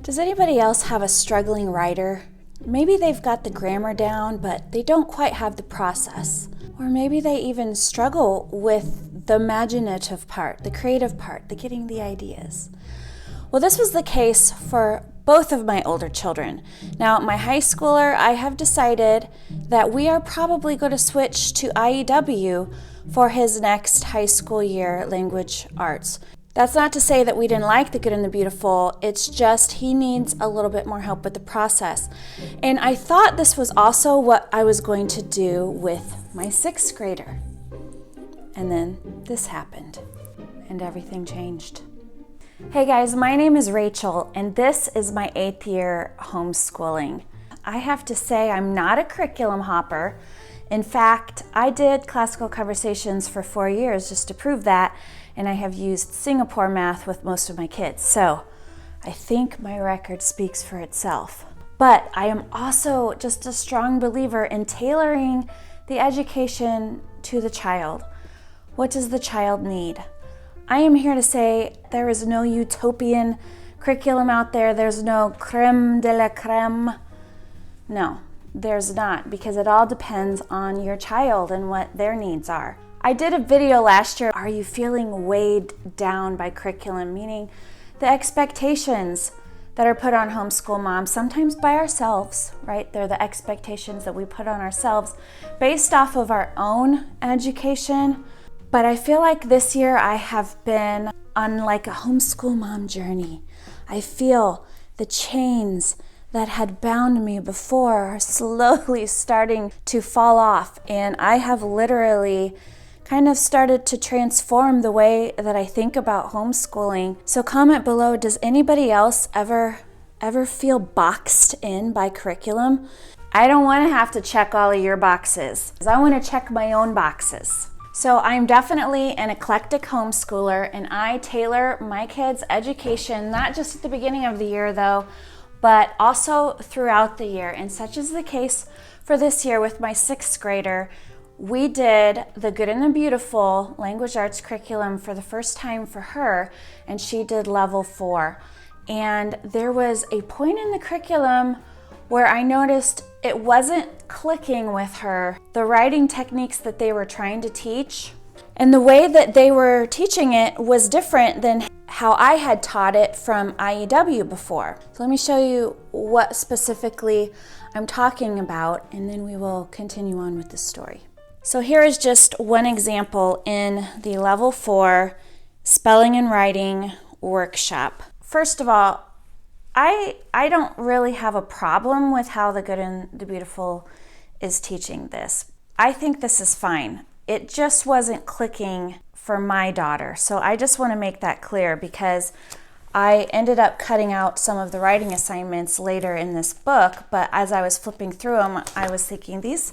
Does anybody else have a struggling writer? Maybe they've got the grammar down, but they don't quite have the process. Or maybe they even struggle with the imaginative part, the creative part, the getting the ideas. Well, this was the case for both of my older children. Now, my high schooler, I have decided that we are probably going to switch to IEW for his next high school year, language arts. That's not to say that we didn't like the good and the beautiful, it's just he needs a little bit more help with the process. And I thought this was also what I was going to do with my 6th grader. And then this happened, and everything changed. Hey guys, my name is Rachel, and this is my 8th year homeschooling. I have to say I'm not a curriculum hopper. In fact, I did classical conversations for 4 years just to prove that, and I have used Singapore math with most of my kids. So I think my record speaks for itself. But I am also just a strong believer in tailoring the education to the child. What does the child need? I am here to say there is no utopian curriculum out there. There's no creme de la creme. No, there's not, because it all depends on your child and what their needs are. I did a video last year, are you feeling weighed down by curriculum? Meaning the expectations that are put on homeschool moms, sometimes by ourselves, right? They're the expectations that we put on ourselves based off of our own education. But I feel like this year I have been on like a homeschool mom journey. I feel the chains that had bound me before are slowly starting to fall off. And I have literally kind of started to transform the way that I think about homeschooling. So comment below, does anybody else ever feel boxed in by curriculum? I don't want to have to check all of your boxes. I want to check my own boxes. So I'm definitely an eclectic homeschooler, and I tailor my kids' education, not just at the beginning of the year though, but also throughout the year. And such is the case for this year with my 6th grader. We did the Good and the Beautiful language arts curriculum for the first time for her, and she did level 4. And there was a point in the curriculum where I noticed it wasn't clicking with her, the writing techniques that they were trying to teach. And the way that they were teaching it was different than how I had taught it from IEW before. So let me show you what specifically I'm talking about, and then we will continue on with the story. So here is just one example in the level 4 spelling and writing workshop. First of all, I don't really have a problem with how the Good and the Beautiful is teaching this. I think this is fine. It just wasn't clicking for my daughter. So I just want to make that clear, because I ended up cutting out some of the writing assignments later in this book, but as I was flipping through them, I was thinking these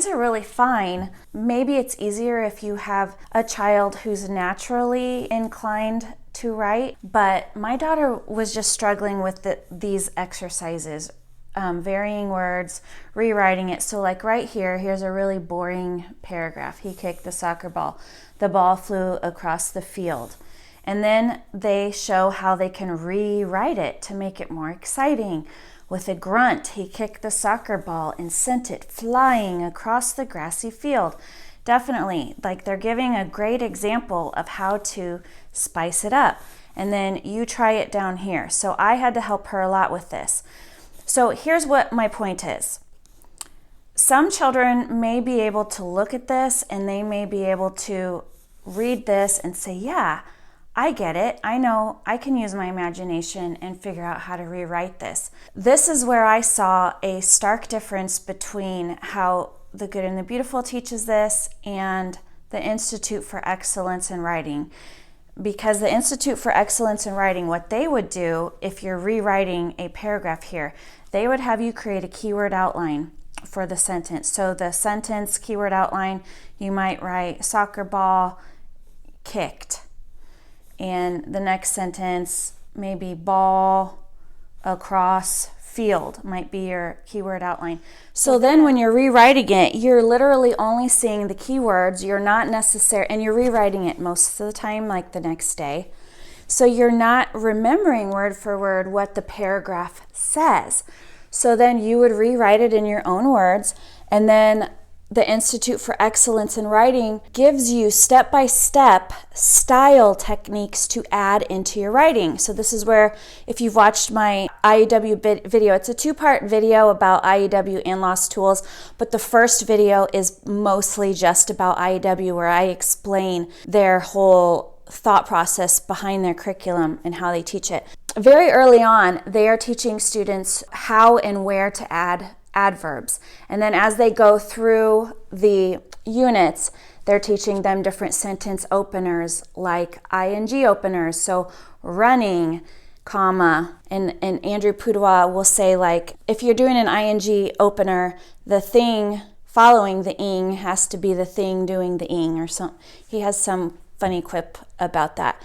are really fine. Maybe it's easier if you have a child who's naturally inclined to write, but my daughter was just struggling with these exercises, varying words, rewriting it. So like right here, here's a really boring paragraph. He kicked the soccer ball. The ball flew across the field. And then they show how they can rewrite it to make it more exciting. With a grunt, he kicked the soccer ball and sent it flying across the grassy field. Definitely, like they're giving a great example of how to spice it up. And then you try it down here. So I had to help her a lot with this. So here's what my point is. Some children may be able to look at this and they may be able to read this and say, yeah, I get it. I know I can use my imagination and figure out how to rewrite this. This is where I saw a stark difference between how the Good and the Beautiful teaches this and the Institute for Excellence in Writing. Because the Institute for Excellence in Writing, what they would do if you're rewriting a paragraph here, they would have you create a keyword outline for the sentence. So the sentence keyword outline, you might write soccer ball kicked. And the next sentence, maybe ball across field might be your keyword outline. So then when you're rewriting it, you're literally only seeing the keywords. You're not necessary, and you're rewriting it most of the time, like the next day. So you're not remembering word for word what the paragraph says. So then you would rewrite it in your own words, and then the Institute for Excellence in Writing gives you step-by-step style techniques to add into your writing. So this is where, if you've watched my IEW video, it's a 2-part video about IEW and lost tools, but the first video is mostly just about IEW, where I explain their whole thought process behind their curriculum and how they teach it. Very early on, they are teaching students how and where to add adverbs. And then as they go through the units, they're teaching them different sentence openers like ing openers. So running, comma, and Andrew Pudewa will say, like, if you're doing an ing opener, the thing following the ing has to be the thing doing the ing, or some. He has some funny quip about that.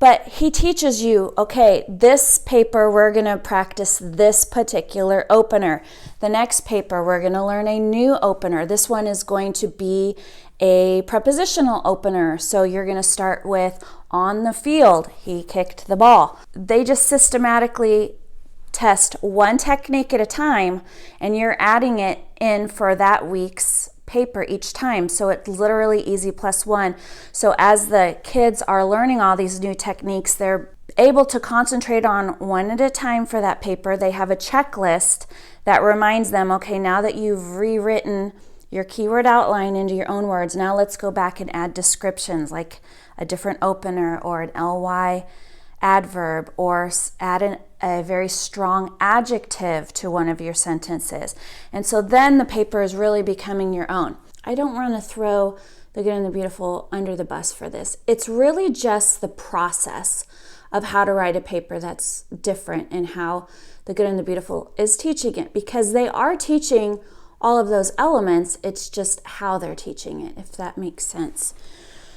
But he teaches you, okay, this paper we're going to practice this particular opener. The next paper we're going to learn a new opener. This one is going to be a prepositional opener. So you're going to start with, on the field, he kicked the ball. They just systematically test one technique at a time, and you're adding it in for that week's paper each time. So it's literally easy plus one. So as the kids are learning all these new techniques, they're able to concentrate on one at a time for that paper. They have a checklist that reminds them, okay, now that you've rewritten your keyword outline into your own words, now let's go back and add descriptions like a different opener or an ly adverb, or add a very strong adjective to one of your sentences. And so then the paper is really becoming your own. I don't want to throw the Good and the Beautiful under the bus for this. It's really just the process of how to write a paper that's different, and how the Good and the Beautiful is teaching it, because they are teaching all of those elements. It's just how they're teaching it, if that makes sense.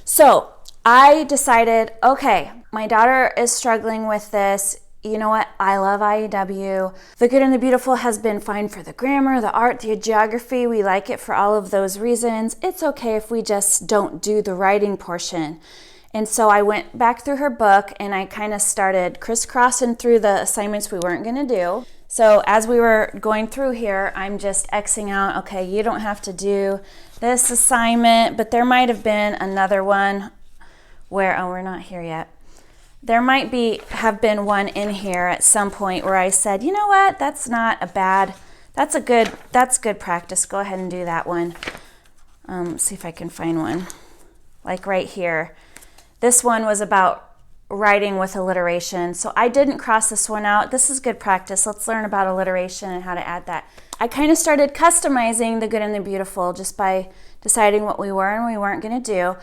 So I decided, okay, my daughter is struggling with this. You know what? I love IEW. The Good and the Beautiful has been fine for the grammar, the art, the geography. We like it for all of those reasons. It's okay if we just don't do the writing portion. And so I went back through her book, and I kind of started crisscrossing through the assignments we weren't going to do. So as we were going through here, I'm just Xing out, okay, you don't have to do this assignment, but there might have been another one where, oh, we're not here yet. There might have been one in here at some point where I said, you know what, that's good practice. Go ahead and do that one. See if I can find one. Like right here. This one was about writing with alliteration. So I didn't cross this one out. This is good practice. Let's learn about alliteration and how to add that. I kind of started customizing the Good and the Beautiful just by deciding what we were and we weren't going to do.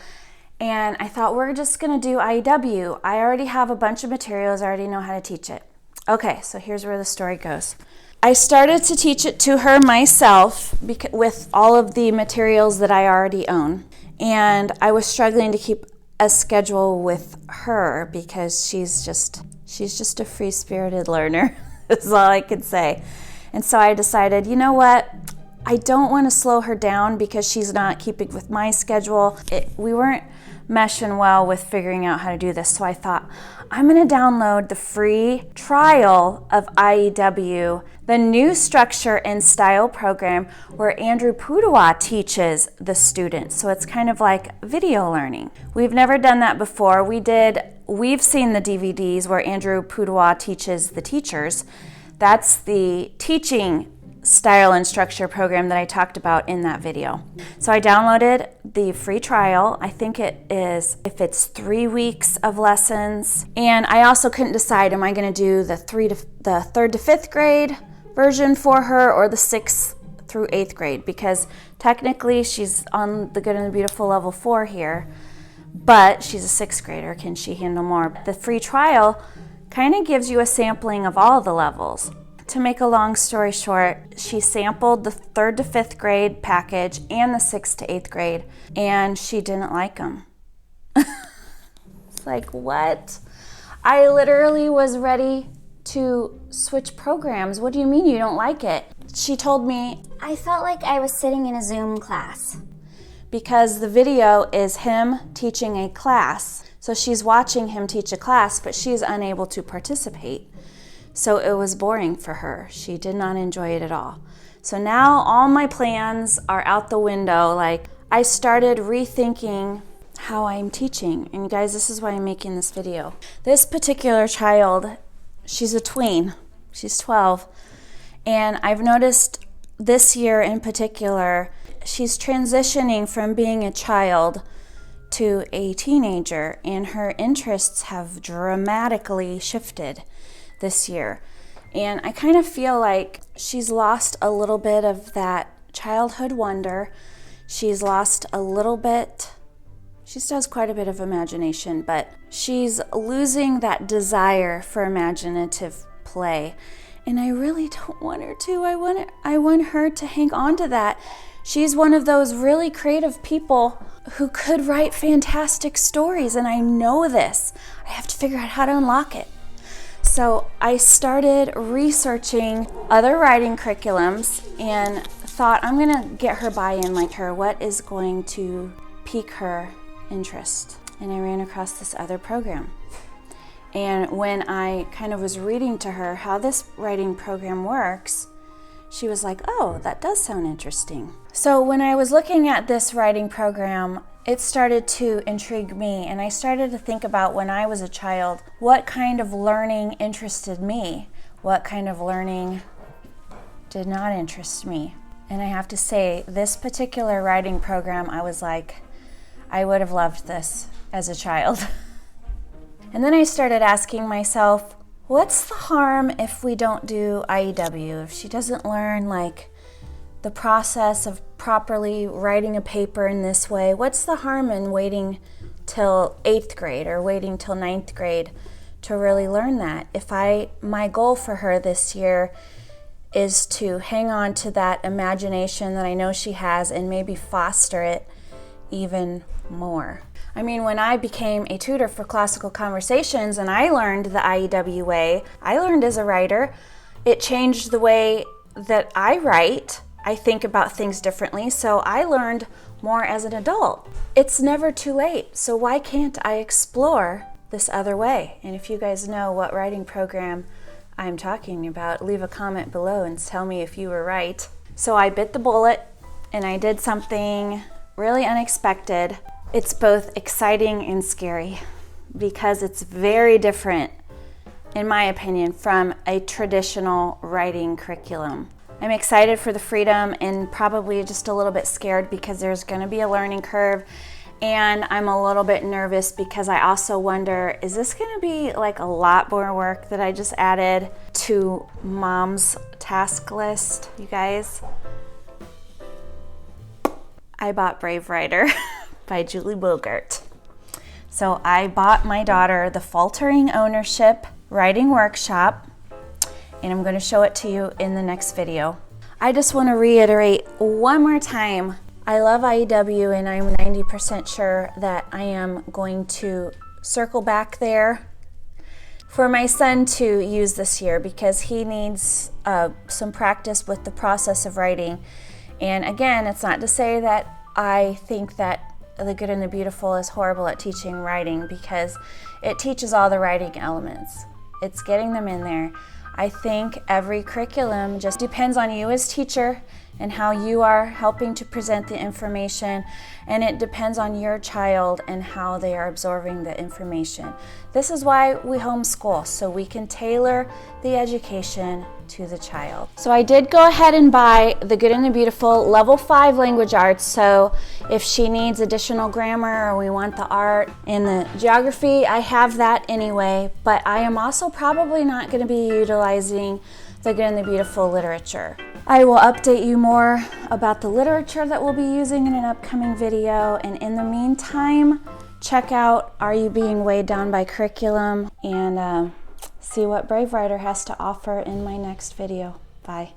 And I thought, we're just going to do IEW. I already have a bunch of materials. I already know how to teach it. Okay, so here's where the story goes. I started to teach it to her myself with all of the materials that I already own. And I was struggling to keep a schedule with her because she's just a free-spirited learner. That's all I could say. And so I decided, you know what? I don't want to slow her down because she's not keeping with my schedule. We weren't meshing well with figuring out how to do this. So I thought, I'm going to download the free trial of IEW, the new structure and style program where Andrew Pudewa teaches the students. So it's kind of like video learning. We've never done that before. We've seen the DVDs where Andrew Pudewa teaches the teachers. That's the teaching style and structure program that I talked about in that video. So I downloaded the free trial. I think it is, if it's 3 weeks of lessons. And I also couldn't decide, am I going to do the 3rd to 5th grade version for her or the 6th through 8th grade, because technically she's on the Good and the Beautiful level 4 here, but she's a 6th grader. Can she handle more? The free trial kind of gives you a sampling of all the levels. To make a long story short, she sampled the 3rd to 5th grade package and the 6th to 8th grade, and she didn't like them. It's like, what? I literally was ready to switch programs. What do you mean you don't like it? She told me, I felt like I was sitting in a Zoom class. Because the video is him teaching a class. So she's watching him teach a class, but she's unable to participate. So it was boring for her. She did not enjoy it at all. So now all my plans are out the window. Like, I started rethinking how I'm teaching. And guys, this is why I'm making this video. This particular child, she's a tween. She's 12. And I've noticed this year in particular, she's transitioning from being a child to a teenager, and her interests have dramatically shifted this year. And I kind of feel like she's lost a little bit of that childhood wonder. She's lost a little bit, she still has quite a bit of imagination, but she's losing that desire for imaginative play. And I really don't want her to. I want her to hang on to that. She's one of those really creative people who could write fantastic stories, and I know this. I have to figure out how to unlock it. So I started researching other writing curriculums and thought, I'm gonna get her buy-in, like her, what is going to pique her interest? And I ran across this other program. And when I kind of was reading to her how this writing program works, she was like, oh, that does sound interesting. So when I was looking at this writing program, it started to intrigue me, and I started to think about when I was a child, what kind of learning interested me? What kind of learning did not interest me? And I have to say, this particular writing program, I was like, I would have loved this as a child. And then I started asking myself, what's the harm if we don't do IEW? If she doesn't learn like the process of properly writing a paper in this way, what's the harm in waiting till 8th grade or waiting till 9th grade to really learn that? My goal for her this year is to hang on to that imagination that I know she has and maybe foster it even more. I mean, when I became a tutor for classical conversations and I learned the IEW way, I learned as a writer, it changed the way that I write. I think about things differently, so I learned more as an adult. It's never too late, so why can't I explore this other way? And if you guys know what writing program I'm talking about, leave a comment below and tell me if you were right. So I bit the bullet and I did something really unexpected. It's both exciting and scary because it's very different, in my opinion, from a traditional writing curriculum. I'm excited for the freedom and probably just a little bit scared because there's going to be a learning curve, and I'm a little bit nervous because I also wonder, is this going to be like a lot more work that I just added to Mom's task list, you guys? I bought Brave Writer by Julie Bogart. So I bought my daughter the Faltering Ownership Writing Workshop, and I'm going to show it to you in the next video. I just want to reiterate one more time, I love IEW, and I'm 90% sure that I am going to circle back there for my son to use this year because he needs some practice with the process of writing. And again, it's not to say that I think that The Good and the Beautiful is horrible at teaching writing, because it teaches all the writing elements. It's getting them in there. I think every curriculum just depends on you as teacher and how you are helping to present the information, and it depends on your child and how they are absorbing the information. This is why we homeschool, so we can tailor the education to the child. So I did go ahead and buy The Good and the Beautiful Level 5 Language Arts, so if she needs additional grammar or we want the art in the geography, I have that anyway, but I am also probably not going to be utilizing The Good and the Beautiful literature. I will update you more about the literature that we'll be using in an upcoming video, and in the meantime, check out Are You Being Weighed Down by Curriculum and see what Brave Writer has to offer in my next video. Bye.